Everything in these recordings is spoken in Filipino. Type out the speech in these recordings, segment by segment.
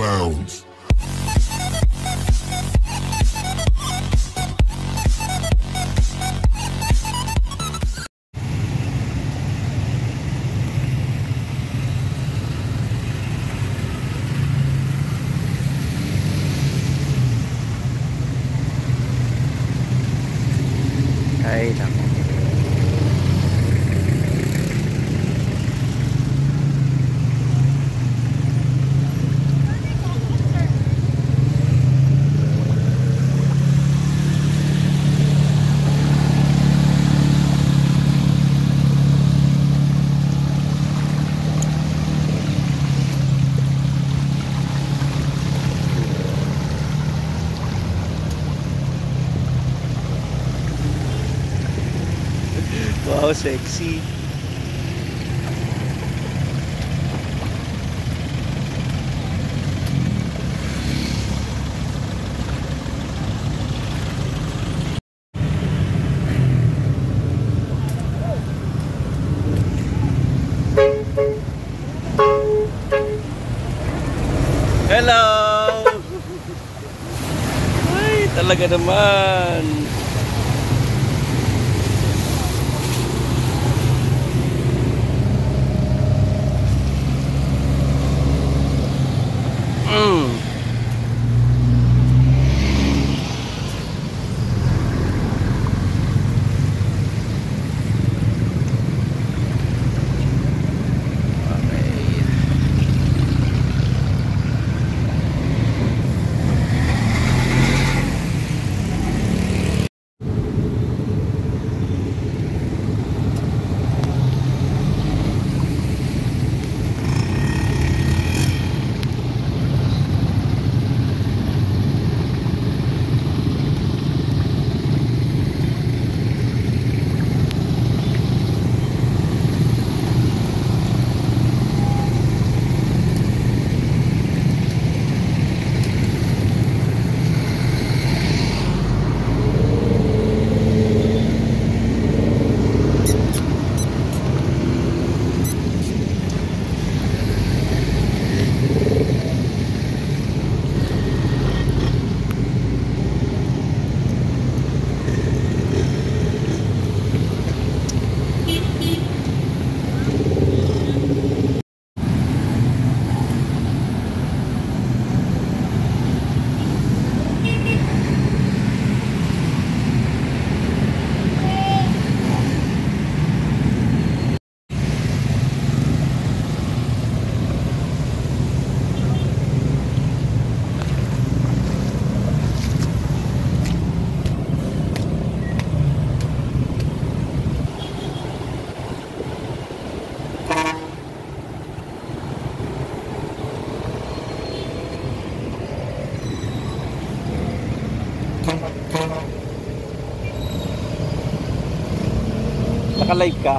bounds. Ay, nako. Wow, sexy. Hello. Ay, talaga naman. Naka-live ka?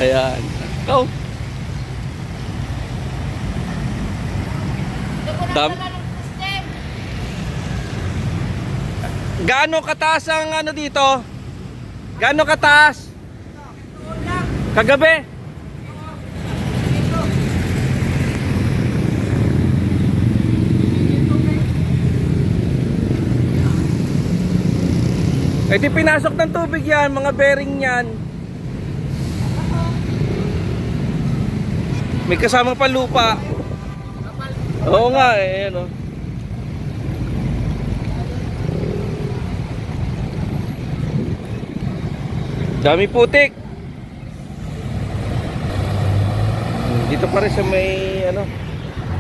Ayan. Go. Gaano kataas ang ano dito? Gaano kataas? Kagabi? Eh di pinasok ng tubig yan, mga bearing yan. May kasamang palupa. Oo nga eh, ano. Dami putik. Dito pa rin sa may ano,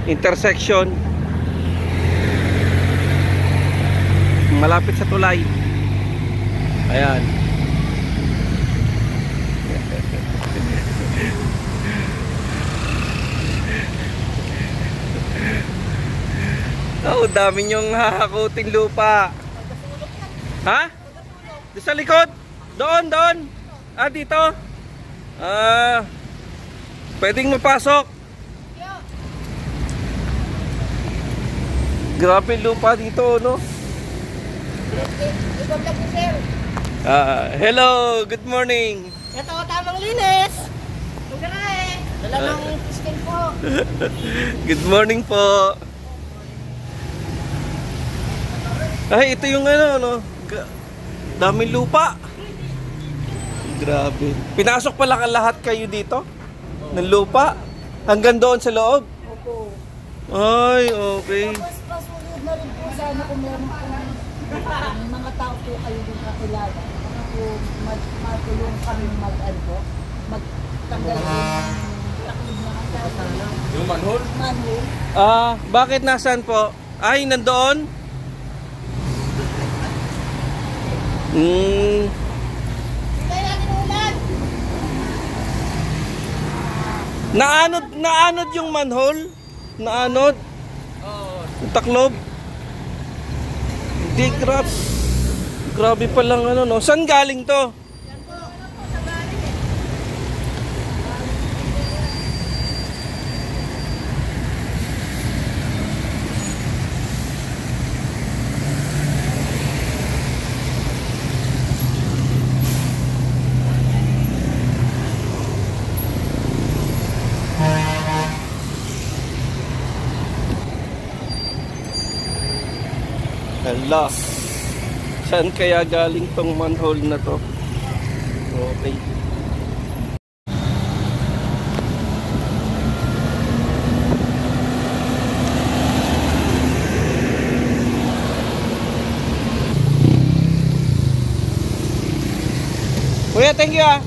intersection. Malapit sa tulay. Ayan. Oh, dami nyong hahakuting lupa. Ha? Doon sa likod? Doon, doon. Ah, dito. Ah, pwedeng mapasok. Grabe lupa dito, no? Hello, good morning. Ito, tamang linis. Dala ng skin po. Good morning po. Ay, ito yung ano, no? Daming lupa. Grabe. Pinasok pala ka lahat kayo dito? Ng lupa? Hanggang doon sa loob? Opo. Ay, okay. Tapos pasunod na rin po sana kung meron po may mga tao po kayo din kakilala. Kung matulong kami magtanggal ng taklob na kasama. Yung manhole? Manhole. Ah, bakit nasaan po? Ay, nandoon? Kaya natin ulan. Naanod yung manhole? Naanod? Yung taklob? Hindi, grabe palang ano, no? Saan galing to? Hala, saan kaya galing tong manhole na to? Okay. Kuya, thank you ah.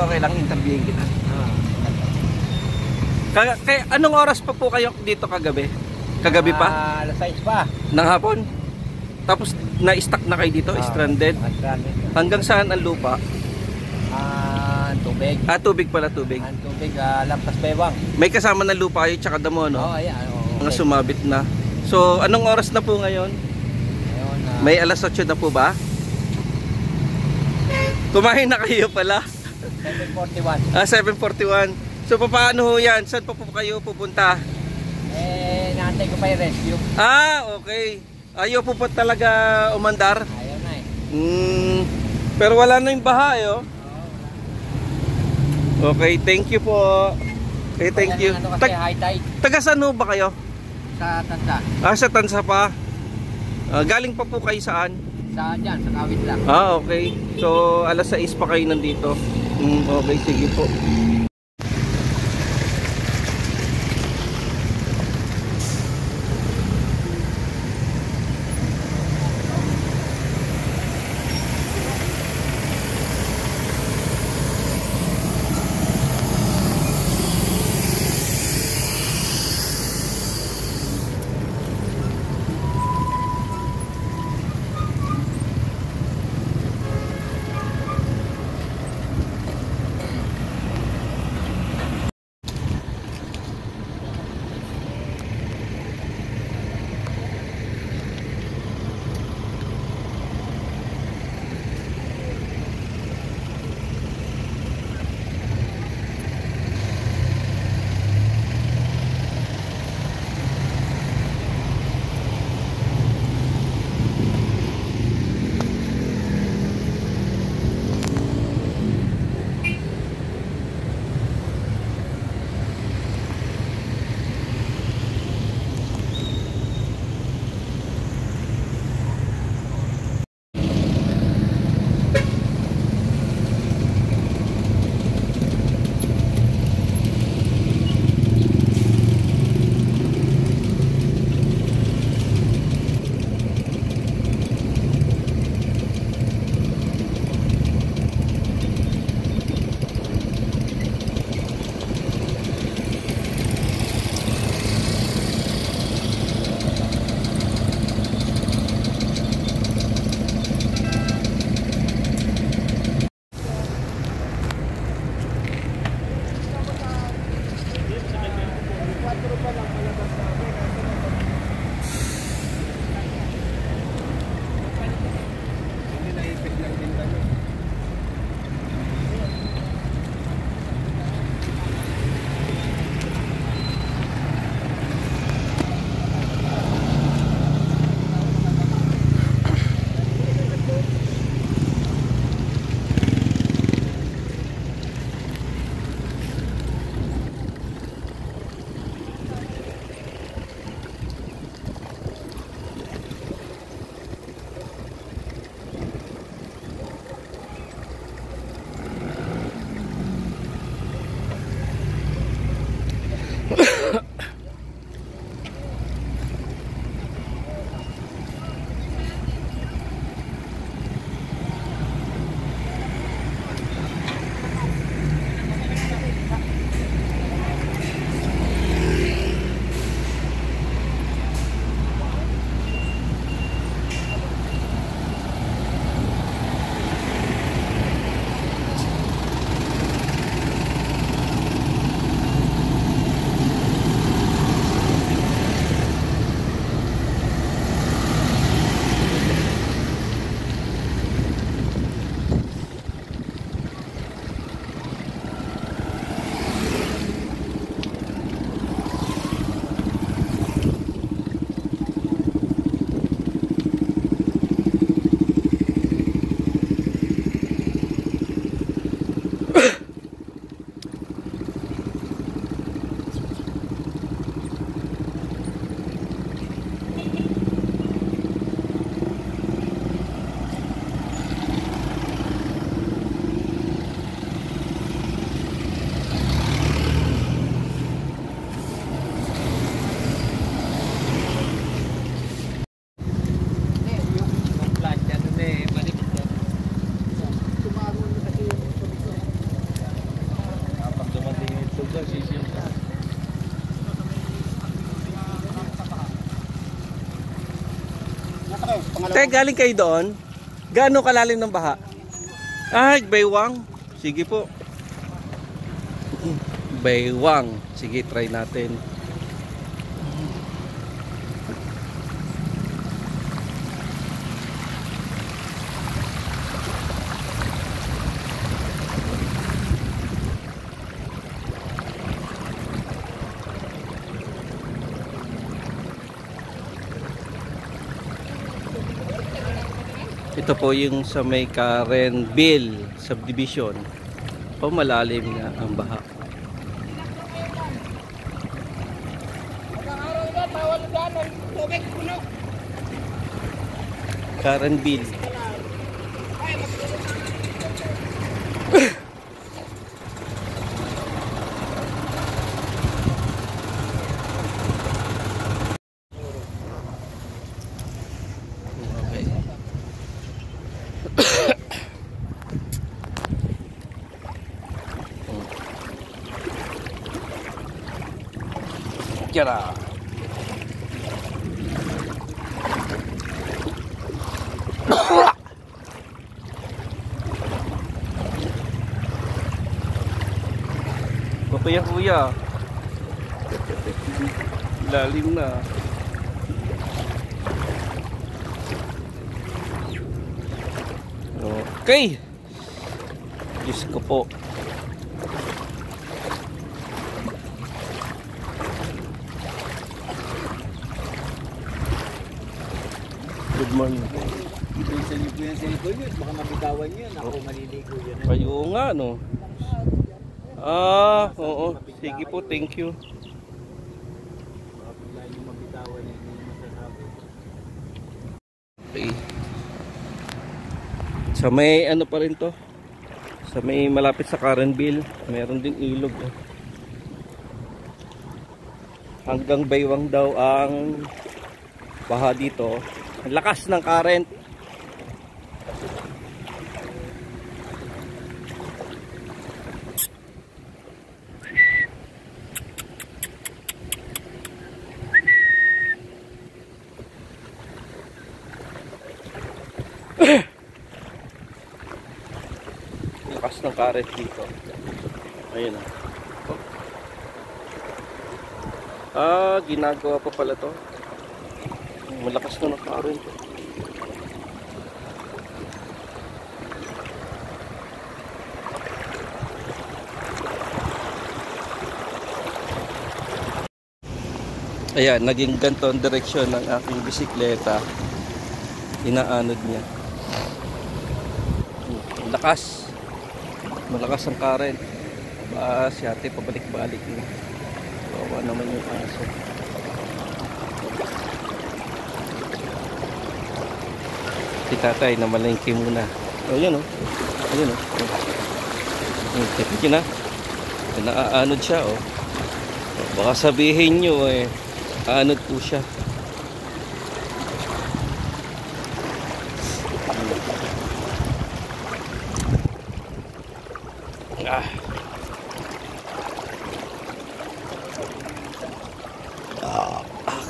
okay lang interviewin kita. Kaya anong oras pa po kayo dito kagabi? Kagabi pa? Alas 6 pa. Ng hapon? Tapos na-stuck na kayo dito, stranded? Stranded. Hanggang saan ang lupa? Tubig. Tubig pala, tubig. Ang tubig, lampas bewang. May kasama na lupa kayo tsaka damo, no? Oo, ayan. Mga sumabit na. So, anong oras na po ngayon? Ngayon, May alas 8 na po ba? Kumain na kayo pala? 7:41. 7:41. So, paano ho yan? Saan po kayo pupunta? Naantay ko pa yung rescue. Okay. Ayaw po pa talaga umandar? Ayaw na eh. Pero wala na yung baha, eh, oh. Okay, thank you po. Okay, thank you. Ano kasi high tide Taga saan ho ba kayo? sa Tanda. Sa Tansa pa. Galing pa po kayo saan? Sa Kawit lang. Okay. So, alas 6 pa kayo nandito. Okay, sige po. Te, galing kayo doon? Gaano kalalim ng baha? Ay, baywang. Sige po. Baywang. Sige, try natin. Ito po yung sa may Karenville subdivision. Malalim na ang baha. Karenville. Tara. Kuya. Lalim na. Okay. Diyos ko po. Good morning. Sa ligo yun, baka mabitawan yun. Ako maliligo yun. Kayo nga, no? Oo. Sige po, thank you. Okay. Sa may ano pa rin to? Sa may malapit sa Karenville, meron din ilog. Hanggang baywang daw ang baha dito. Ang lakas ng current. Lakas ng current dito. Ayun ginagawa pa pala to. Malakas na ng current. Ayan, naging ganito ang direksyon ng aking bisikleta. Inaanod niya. Lakas. Malakas ang current. Si ate pabalik-balik na. Bawa naman yung aso. Si tatay na malengke muna. Ayun Ayun Tipikin na. Naaanod siya Baka sabihin nyo aanod po siya.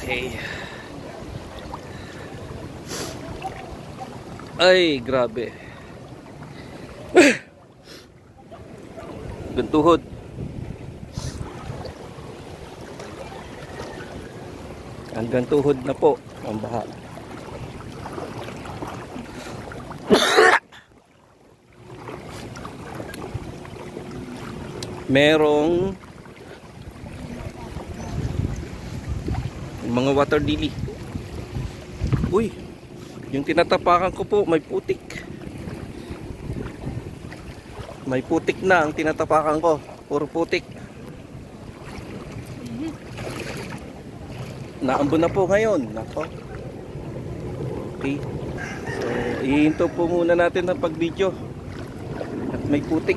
Okay. Ay, grabe. Gantuhod. Hanggang tuhod na po ang baha. Merong mga water lily. Uy, yung tinatapakan ko po may putik. May putik na ang tinatapakan ko. Puro putik. Naambon na po ngayon. Nako. Okay. So, ihinto po muna natin ang pag-video. At may putik.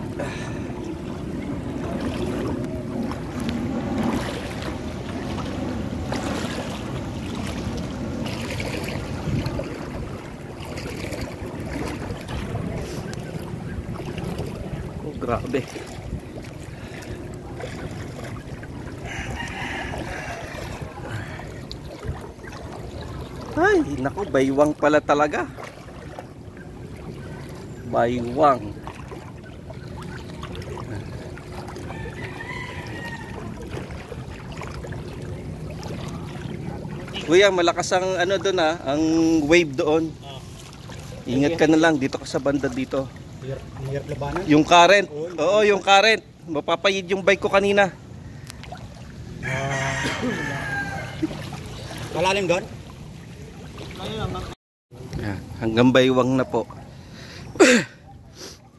Oh, grabe. Ay, naku, baywang pala talaga. Baywang. Kuya, malakas ang ano doon ang wave doon. Ingat ka na lang dito ka sa banda dito. Hirap labanan. Yung current. Oo, yung current. Mapapayid yung bike ko kanina. Malalim doon? Yan, hanggang baywang na po.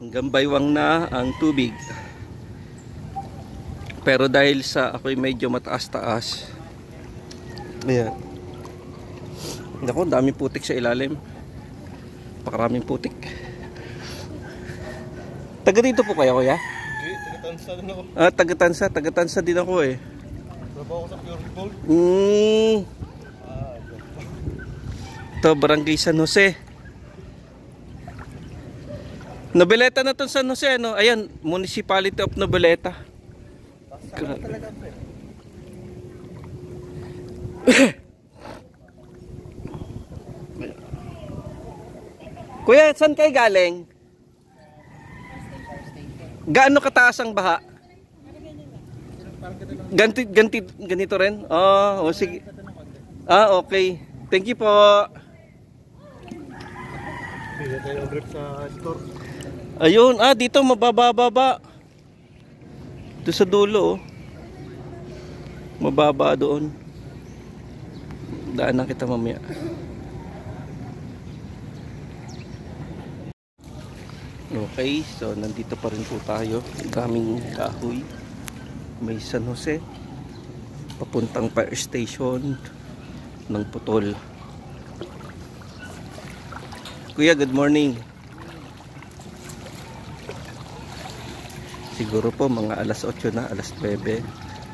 Hanggang baywang na ang tubig. Pero dahil sa ako'y medyo mataas-taas. Ayan. Naku, daming putik sa ilalim. Pakaraming putik. Taga dito po kayo, kuya? Hindi, taga-tansa din ako. Ah, taga-tansa din ako eh. Trabaho ko sa Pure Gold. Ito, Barangay San Jose. Noveleta na to San Jose, no? Ayan, Municipality of Noveleta. Talaga po. Kuya, saan kayo galing? Gaano kataas ang baha? Ganito rin? Oh, sige. Ah, okay. Thank you po. Hindi tayo grip sa store. Ayun, dito mababa. Ito sa dulo, oh. Mababa doon. Daanan kita mamaya. Okay, so nandito pa rin po tayo. Daming kahoy. May San Jose. Papuntang fire station ng Putol. Kuya, good morning. Siguro po mga alas 8 na, alas 9.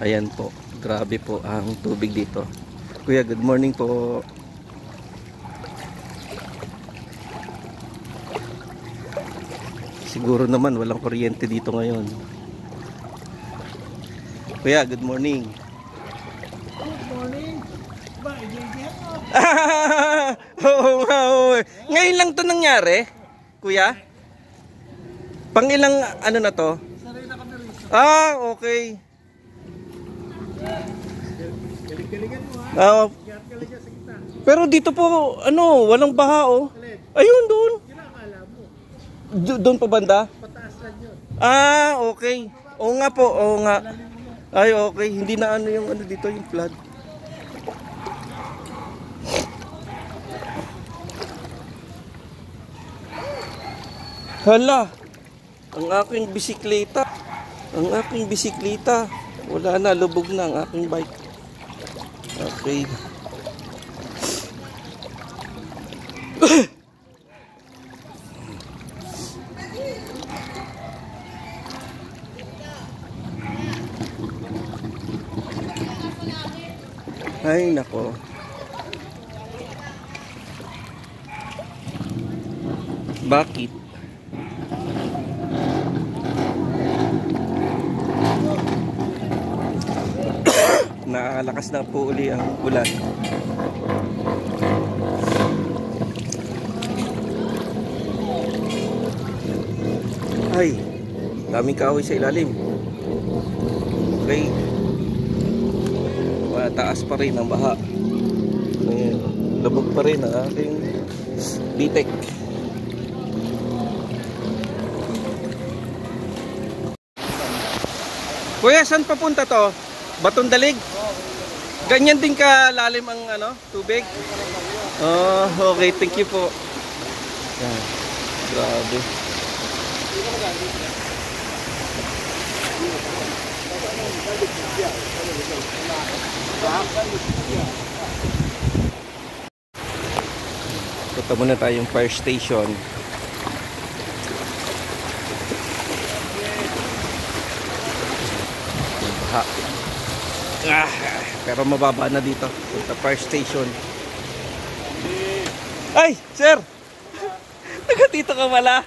Ayan po, grabe po ang tubig dito. Kuya, good morning po. Siguro naman walang kuryente dito ngayon. Kuya, good morning. Good morning. Ba, i-JBM mo. Oo nga, oo. Ngayon lang to nangyari, kuya? Pang ilang ano na to? Sarili na kami rito. Okay. Galing-galingan mo ha. Galing-galingan sa kita. Pero dito po, walang baha, oh. Ayun, doon. Yun ang akala mo. Doon pa banda? Pataas lang yun. Okay. Oo nga po, oo nga. Ay, okay. Hindi na yung dito, yung flood. Hala, ang aking bisikleta. Wala na, lubog na ang aking bike. Okay. Ay, nako. Bakit? Nakalakas na po uli ang ulan. Ay, daming kahoy sa ilalim. Okay. Taas pa rin ang baha. Ayan, labog pa rin ang ating bitek. Kuya, saan papunta to? Batong Dalig? Ganyan din kalalim ang tubig? Okay, thank you po. Yan. Grabe. Punta muna tayong fire station. Pero mababa na dito. Punta fire station. Ay, sir! Taga dito ka wala.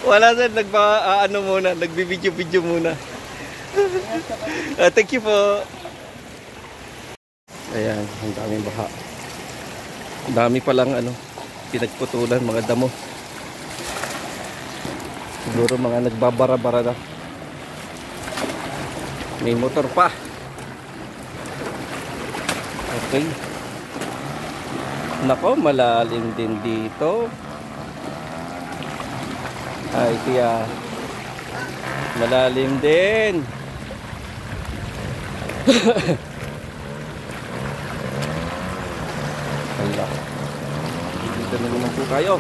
Wala sir, nagbibideo muna. Thank you po. Ayan, ang daming baha. Ang dami palang ano, pinagputulan, mga damo. Siguro mga nagbabara-bara na. May motor pa. Okay. Nako, malalim din dito. Ay, kaya malalim din. Hala. Dito na naman po tayo.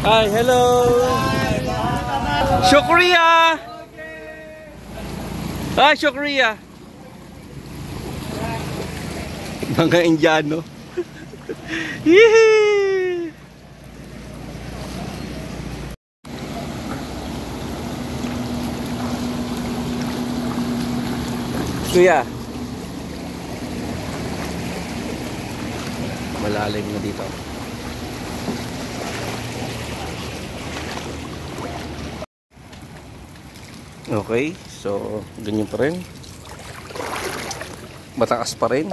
Hi, hello. Shukriya. Hi, Shukriya. Mga Indiano. Yee! Kuya. Malalim na dito. Okay, so ganyan pa rin. Mataas pa rin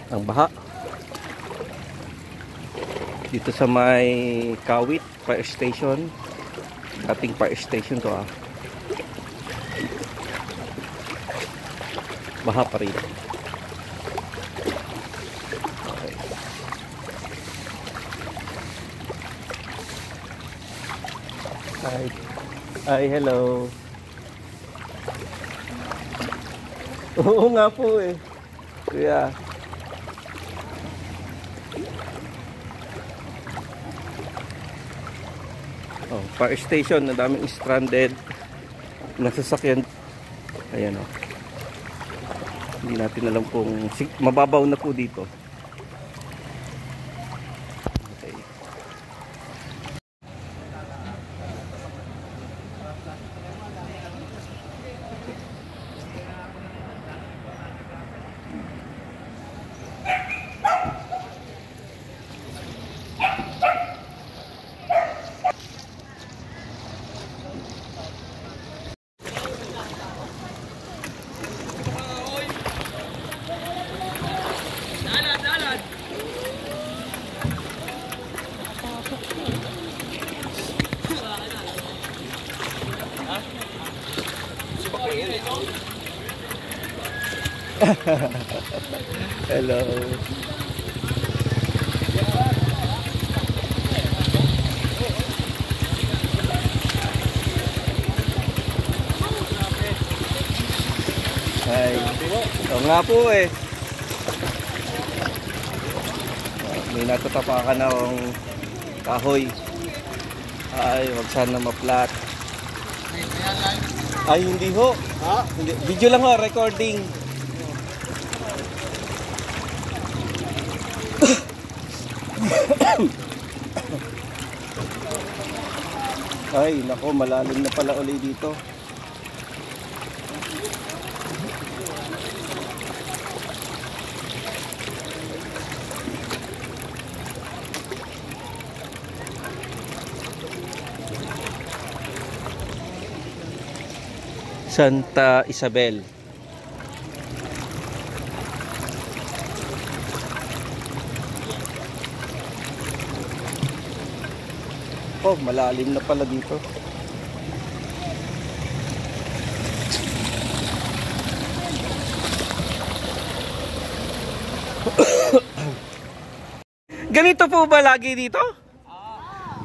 ang baha. Dito sa may Kawit Fire Station. Ating fire station to ah. Baha pa rin. Okay. Hi. Hi, hello. Oo nga po eh. Kuya. Oh, fire station, na daming stranded na sasakyan. Ayan oh. Hindi natin alam kung mababaw na po dito. Okay. Hello. Hi. Oo nga po eh. May natatapakan akong kahoy. Ay, wag sana ma-flat. Ay, hindi ho. Ha? Hindi. Video lang ho, recording. Ay, nako, malalim na pala uli dito. Santa Isabel. Oh, malalim na pala dito. Ganito po ba lagi dito?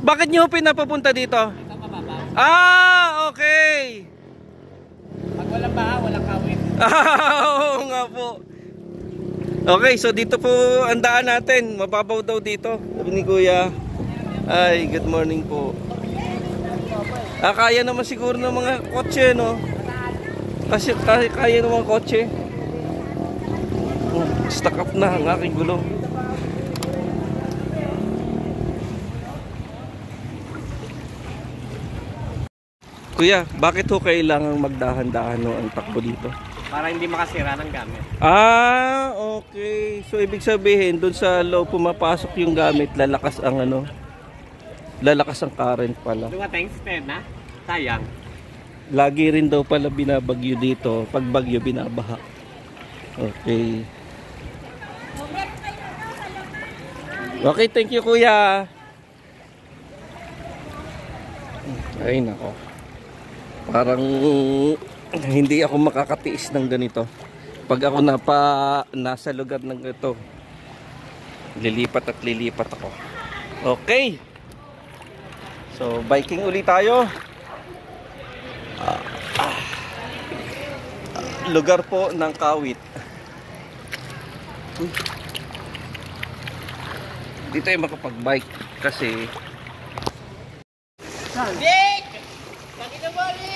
Bakit nyo pinapapunta dito? Ah, okay. Pag walang baha, walang kawit. Oo nga po. Okay, so dito po ang daan natin. Mababaw daw dito. Sabi ni Kuya. Ay, good morning po. Kaya naman siguro ng mga kotse, no? Kasi kaya ng mga kotse. Stuck up na ang aking gulong. Kuya, bakit ho kailangang magdahan-dahan no, ang takbo dito? Para hindi makasira ng gamit. Ah, okay. So ibig sabihin, doon sa loob pumapasok yung gamit, lalakas ang ano. Lalakas ang current pala. Dumating si na? Sayang. Lagi rin daw pala binabagyo dito. Pag bagyo, binabaha. Okay. Okay, thank you kuya. Ay nako. Parang hindi ako makakatiis ng ganito. Pag ako nasa lugar ng ito, lilipat ako. Okay. So, biking ulit tayo. Lugar po ng Kawit. Dito ay makapag-bike kasi Balik! Lagi na balik!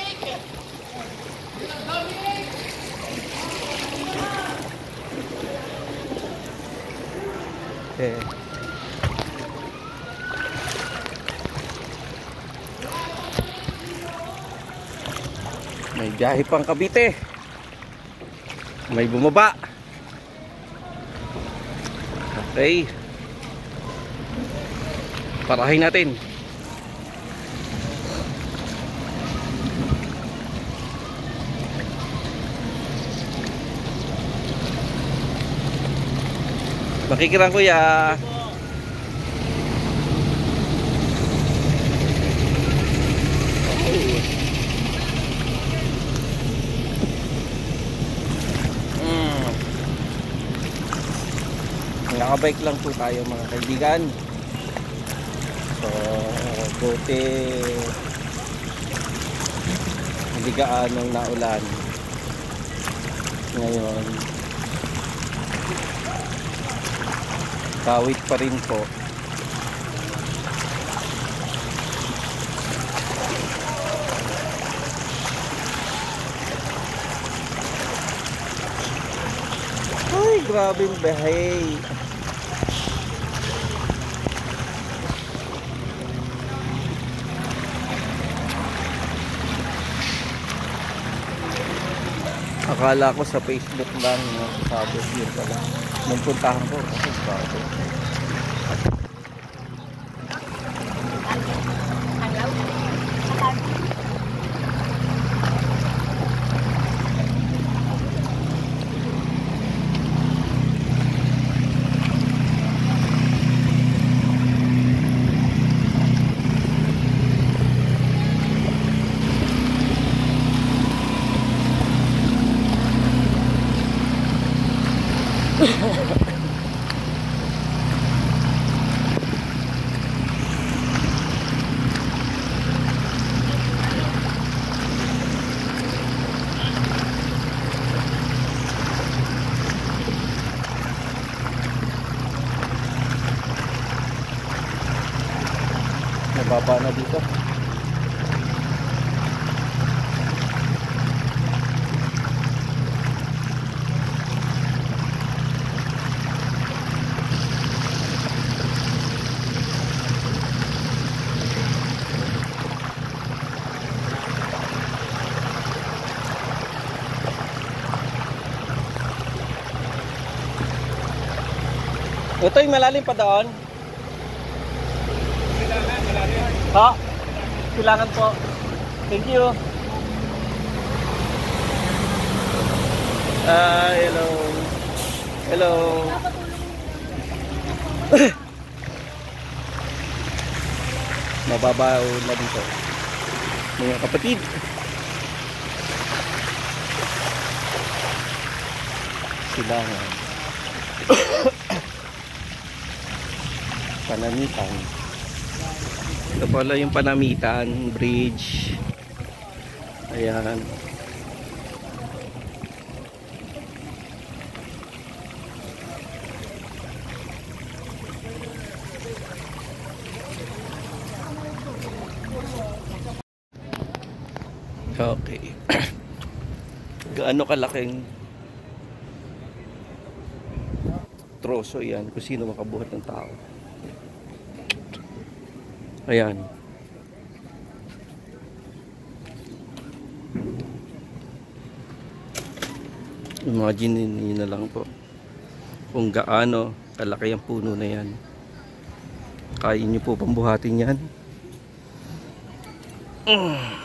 may biyahe pang Cavite. May bumaba. Okay. Parahin natin. Makikirang kuya. Nakabike lang po tayo mga kaibigan. So, buti hindi gaanong naulan. Ngayon Kawit pa rin po. Ay, grabe yung bahay. Akala ko sa Facebook lang, no? Sabi yun pala. Nung puntahan ko, kasi grabe. Nababa na dito. Ito yung malalim pa doon. Ha? Kailangan po. Thank you. Hello. Hello. Mababaw na dito. Mga kapatid. Silangan. Panamitan. Ito pala yung Panamitan Bridge. Ayan. Okay. Gaano kalaking troso yan kung sino makabuhat ng tao. Ayan. Imagine niyo na lang po kung gaano kalaki ang puno na yan. Kaya niyo po pambuhatin yan. Ah.